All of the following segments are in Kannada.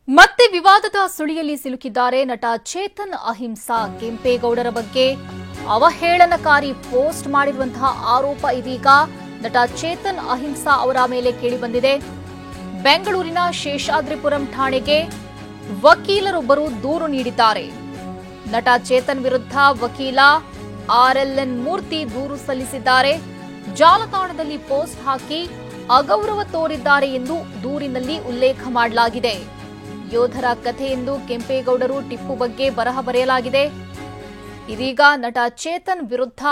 ಮತ್ತೆ ವಿವಾದದ ಸುಳಿಯಲ್ಲಿ ಸಿಲುಕಿದ್ದಾರೆ ನಟ ಚೇತನ್ ಅಹಿಂಸಾ. ಕೆಂಪೇಗೌಡರ ಬಗ್ಗೆ ಅವಹೇಳನಕಾರಿ ಪೋಸ್ಟ್ ಮಾಡಿರುವಂತಹ ಆರೋಪ ಇದೀಗ ನಟ ಚೇತನ್ ಅಹಿಂಸಾ ಅವರ ಮೇಲೆ ಕೇಳಿಬಂದಿದೆ. ಬೆಂಗಳೂರಿನ ಶೇಷಾದ್ರಿಪುರಂ ಠಾಣೆಗೆ ವಕೀಲರೊಬ್ಬರು ದೂರು ನೀಡಿದ್ದಾರೆ. ನಟ ಚೇತನ್ ವಿರುದ್ಧ ವಕೀಲ ಆರ್ಎಲ್ಎನ್ ಮೂರ್ತಿ ದೂರು ಸಲ್ಲಿಸಿದ್ದಾರೆ. ಜಾಲತಾಣದಲ್ಲಿ ಪೋಸ್ಟ್ ಹಾಕಿ ಅಗೌರವ ತೋರಿದ್ದಾರೆ ಎಂದು ದೂರಿನಲ್ಲಿ ಉಲ್ಲೇಖ ಮಾಡಲಾಗಿದೆ. ಯೋಧರ ಕಥೆ ಎಂದು ಕೆಂಪೇಗೌಡರು ಟಿಪ್ಪು ಬಗ್ಗೆ ಬರಹ ಬರೆಯಲಾಗಿದೆ. ಇದೀಗ ನಟ ಚೇತನ್ ವಿರುದ್ಧ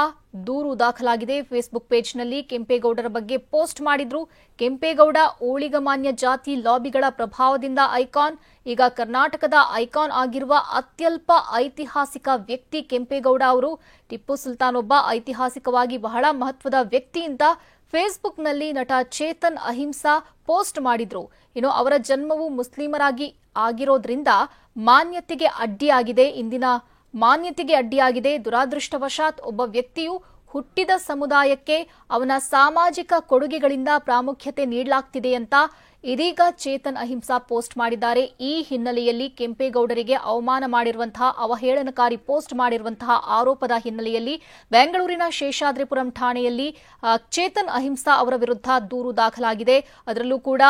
ದೂರು ದಾಖಲಾಗಿದೆ. ಫೇಸ್ಬುಕ್ ಪೇಜ್ನಲ್ಲಿ ಕೆಂಪೇಗೌಡರ ಬಗ್ಗೆ ಪೋಸ್ಟ್ ಮಾಡಿದ್ರು. ಕೆಂಪೇಗೌಡ ಊಳಿಗಮಾನ್ಯ ಜಾತಿ ಲಾಬಿಗಳ ಪ್ರಭಾವದಿಂದ ಐಕಾನ್. ಈಗ ಕರ್ನಾಟಕದ ಐಕಾನ್ ಆಗಿರುವ ಅತ್ಯಲ್ಪ ಐತಿಹಾಸಿಕ ವ್ಯಕ್ತಿ ಕೆಂಪೇಗೌಡ ಅವರು. ಟಿಪ್ಪು ಸುಲ್ತಾನ್ ಒಬ್ಬ ಐತಿಹಾಸಿಕವಾಗಿ ಬಹಳ ಮಹತ್ವದ ವ್ಯಕ್ತಿ ಅಂತ ಫೇಸ್ಬುಕ್ನಲ್ಲಿ ನಟ ಚೇತನ್ ಅಹಿಂಸಾ ಪೋಸ್ಟ್ ಮಾಡಿದ್ರು. ಇನ್ನು ಅವರ ಜನ್ಮವು ಮುಸ್ಲಿಮರಾಗಿ ಆಗಿರೋದ್ರಿಂದ ಮಾನ್ಯತೆಗೆ ಅಡ್ಡಿಯಾಗಿದೆ. ಇಂದಿನ ಮಾನ್ಯತೆಗೆ ಅಡ್ಡಿಯಾಗಿದೆ. ದುರಾದೃಷ್ಟವಶಾತ್ ಒಬ್ಬ ವ್ಯಕ್ತಿಯು ಹುಟ್ಟಿದ ಸಮುದಾಯಕ್ಕೆ ಅವನ ಸಾಮಾಜಿಕ ಕೊಡುಗೆಗಳಿಂದ ಪ್ರಾಮುಖ್ಯತೆ ನೀಡಲಾಗ್ತಿದೆ ಅಂತ ಇದೀಗ ಚೇತನ್ ಅಹಿಂಸಾ ಪೋಸ್ಟ್ ಮಾಡಿದ್ದಾರೆ. ಈ ಹಿನ್ನೆಲೆಯಲ್ಲಿ ಕೆಂಪೇಗೌಡರಿಗೆ ಅವಮಾನ ಮಾಡಿರುವಂತಹ ಅವಹೇಳನಕಾರಿ ಪೋಸ್ಟ್ ಮಾಡಿರುವಂತಹ ಆರೋಪದ ಹಿನ್ನೆಲೆಯಲ್ಲಿ ಬೆಂಗಳೂರಿನ ಶೇಷಾದ್ರಿಪುರಂ ಠಾಣೆಯಲ್ಲಿ ಚೇತನ್ ಅಹಿಂಸಾ ಅವರ ವಿರುದ್ಧ ದೂರು ದಾಖಲಾಗಿದೆ. ಅದರಲ್ಲೂ ಕೂಡ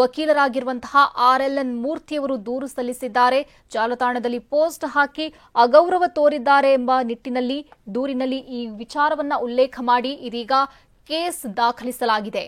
ವಕೀಲರಾಗಿರುವಂತಹ ಆರ್ಎಲ್ಎನ್ ಮೂರ್ತಿಯವರು ದೂರು ಸಲ್ಲಿಸಿದ್ದಾರೆ. ಜಾಲತಾಣದಲ್ಲಿ ಪೋಸ್ಟ್ ಹಾಕಿ ಅಗೌರವ ತೋರಿದ್ದಾರೆ ಎಂಬ ನಿಟ್ಟಿನಲ್ಲಿ ದೂರಿನಲ್ಲಿ ಈ ವಿಚಾರವನ್ನ ಉಲ್ಲೇಖ ಮಾಡಿ ಇದೀಗ ಕೇಸ್ ದಾಖಲಿಸಲಾಗಿದೆ.